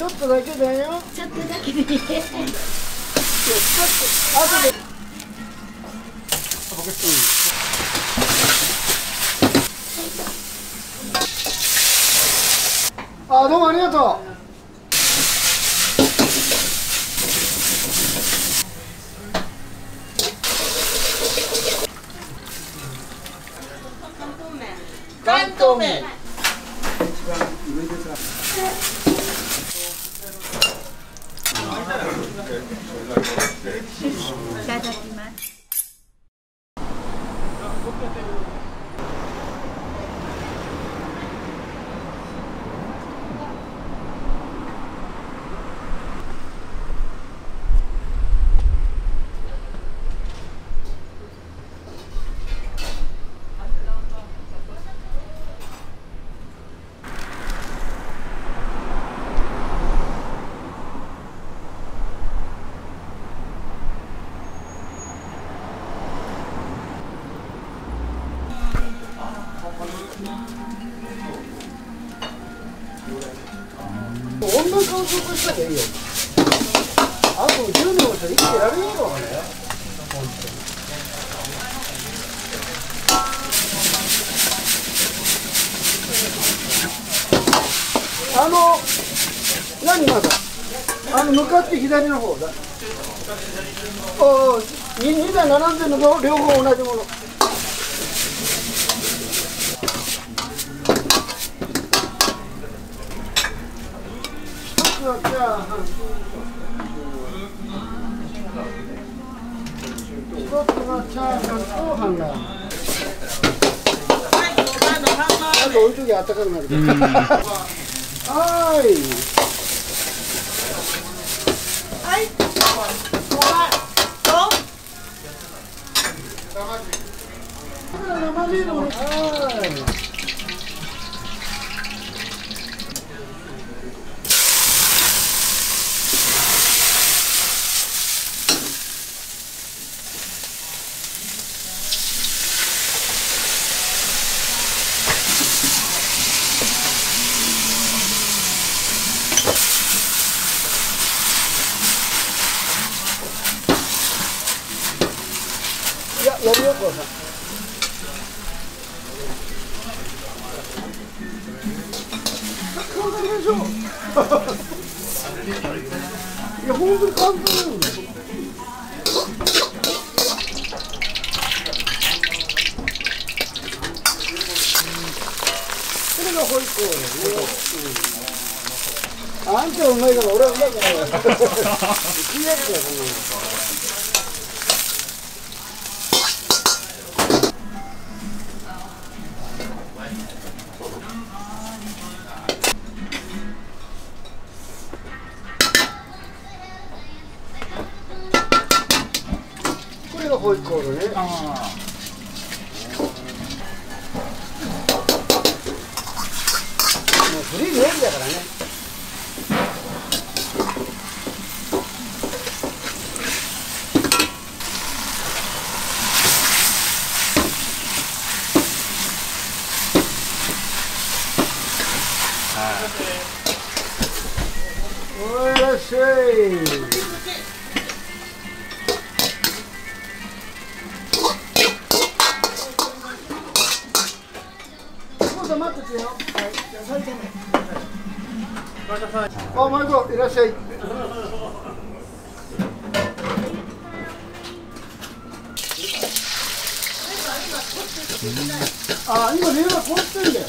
ょっとだけだよ。ちょっとだけでいい。ちょっと後で。あ、どうもありがとう。関東麺。いただきます。温度観測したらいいよ。あと10年もしたら生きてられるのかね。何まだ向かって左の方だ。2台並んでるの両方同じもの。じゃあ一つはチャーハンとハンバーグ。あと置いときゃあったかくなるから。はい。はい。生ビールも。はい。やるよ、こうさん。簡単でしょ。いや、本当に簡単なんだよ。これがホイコーローね。あんたはうまいから俺はうまいから。いいやつだよ、こんなの。これがホイコーローね。もうフリーのエビだからね。おいらっしゃい。待っててよ。はい。じゃあ最後ね。あ、マイコいらっしゃい。あ、今電話こってんだよ。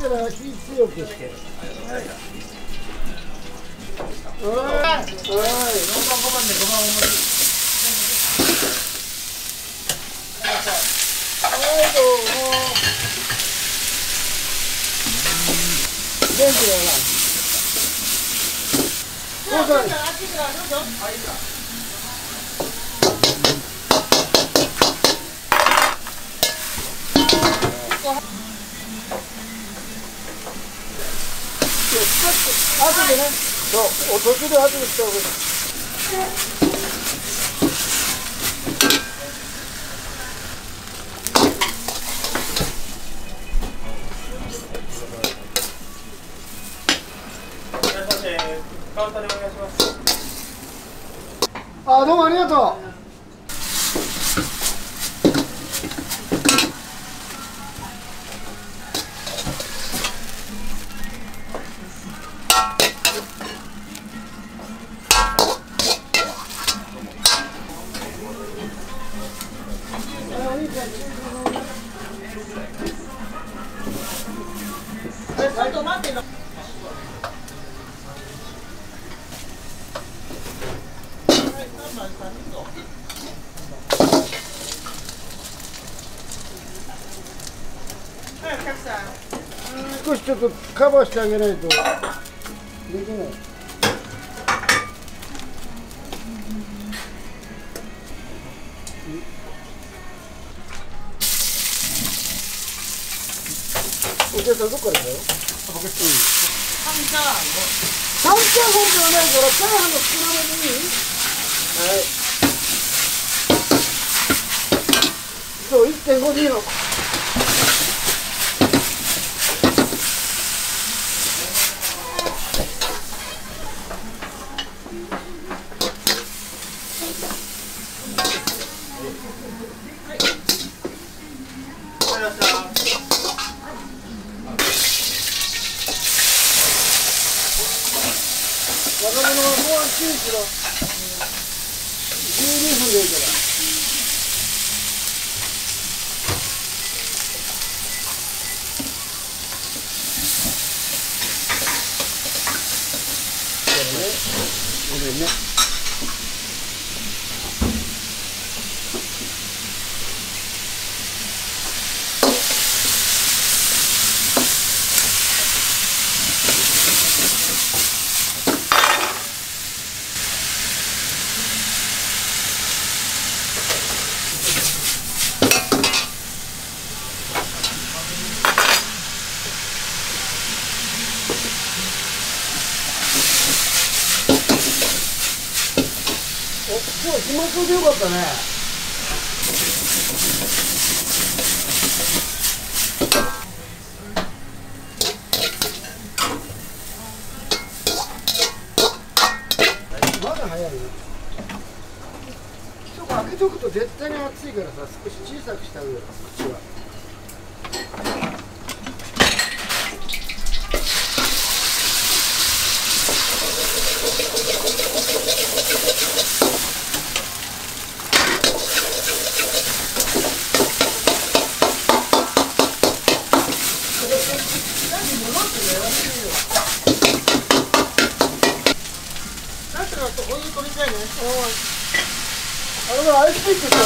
から火強くして。おい、おい、4番、5番で5番お持ち。はい、どうも。元気だな。どうぞ。はい。後でね、そう、途中で後でした方がいい。カウンターでお願いします。あ、どうもありがとう。ちょっと待っての。少しちょっとカバーしてあげないとできない。お客さんどっからだよ。僕三茶本じゃないからチャーハンの少なめでいい？はい。そう 1.5 でいいの。若者はご飯注意しろ。12分でいいから。ごめんね。今日気持ちよくよかったね。まだ早いね。そこ開けとくと絶対に熱いからさ、少し小さくしてあげる。口は。あれはアイスピックしてある。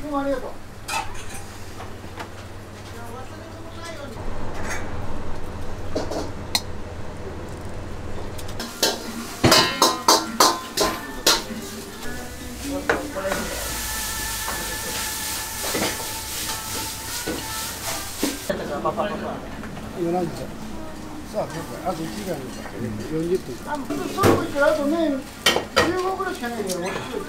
どうもありがとう。今何時だ。さあ、あと1時間ですからね。40分。そうこったらあとね、15ぐらいしかないけど、もうちょっと。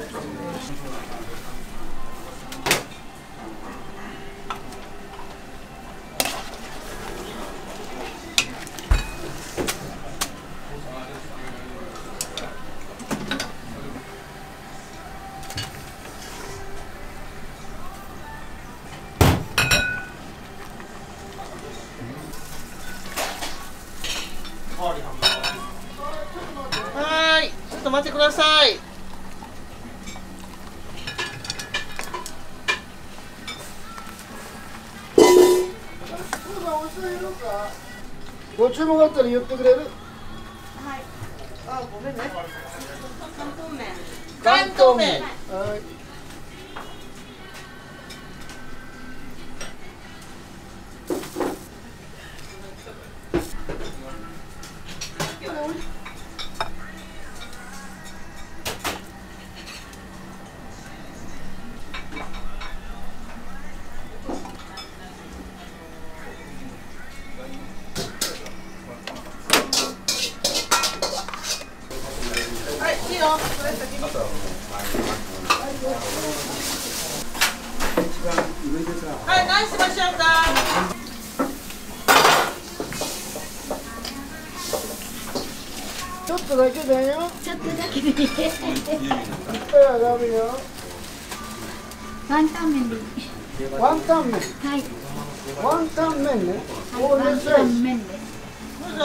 ください。ご注文があったら言ってくれる？はい。あ、ごめんね。関東麺。はい。はい、いいよ。はい、何しましょうか。ちょっとだけだよ。ちょっとだけでいい。いっぱいはダメよ。ワンタン麺でいい。ワンタン麺。はい。ワンタン麺ね。ワンタン麺です。どうぞ。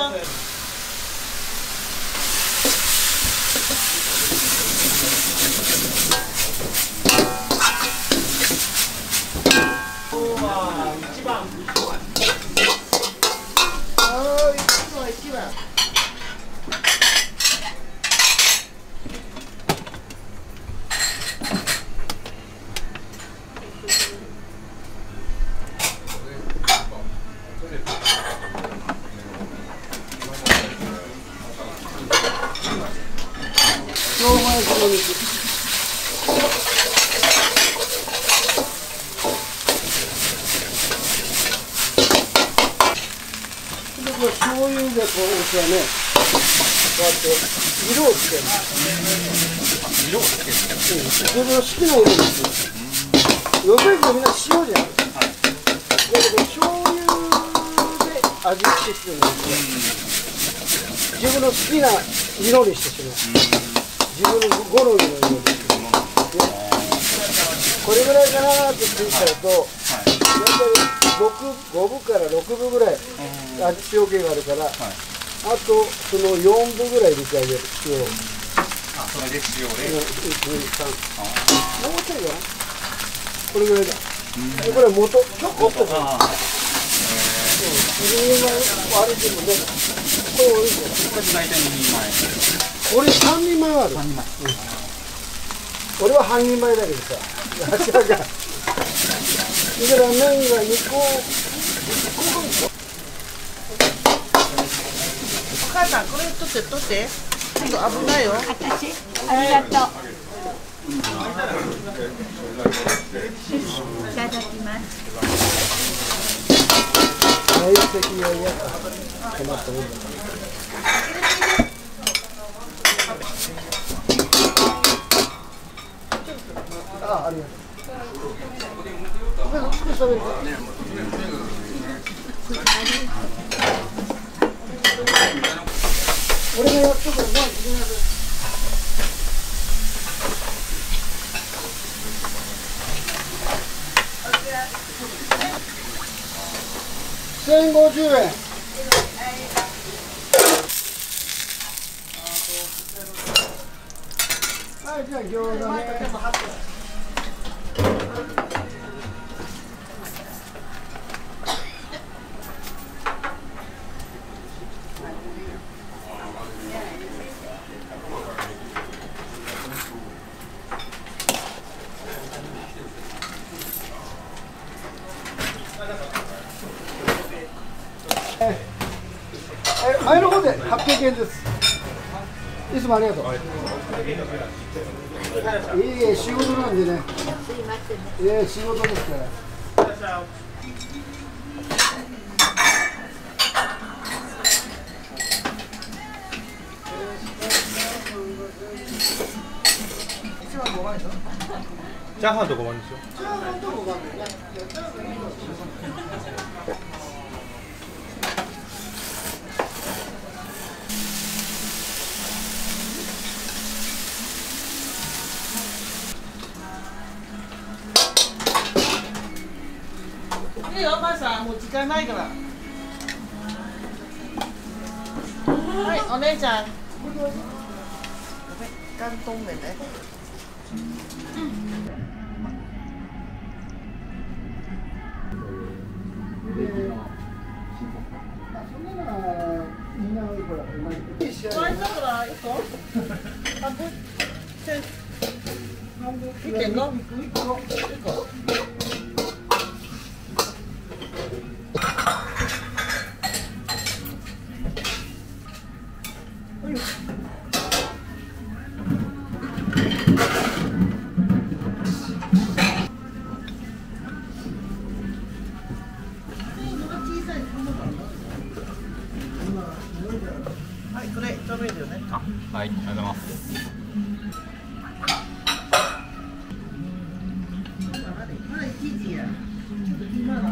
醤油でこううちはね、こうやって色をつける。色をつける。自分の好きな色ですよ。よくみんな塩じゃん。だけど醤油で味付けするんですよ。自分の好きな色にしてしまう。自分の好みの色にしてしまう。これぐらいかなってついちゃうと、大体5分から6分ぐらい塩気があるから、あとその4分ぐらい入れてあげる、塩を。あ、それで塩で。1、2、3。もうちょいよ。これぐらいだ。これ元、ちょこっとか。2人前割れてもね、これ多いですよ。これ大体2人前。俺3人前ある。俺は半人前だけどさ。だから麺が2個。お母さん、これ取って。ちょっと危ないよ。私、ありがとう。いただきます。相席は嫌だ。困ったもんだ。ありがとう。俺がやっとくから、まあ、自分やる。1050円。はい、じゃあ餃子ね。前の方で800円です。いつもありがとう。いい仕事なんでね。仕事ですから。チャーハンと5番でしょ。チャーハンと5番ね。いいよ、おばあさん、もう時間ないから。はい、お姉ちゃん。担々麺ね。そんなのはみんなほら同じ。ワインだから1個？半分？半分。1.5？1個。はい、これ食べるよね。あ、はい、ありがとうございます。まだ1時や。ちょっと今が。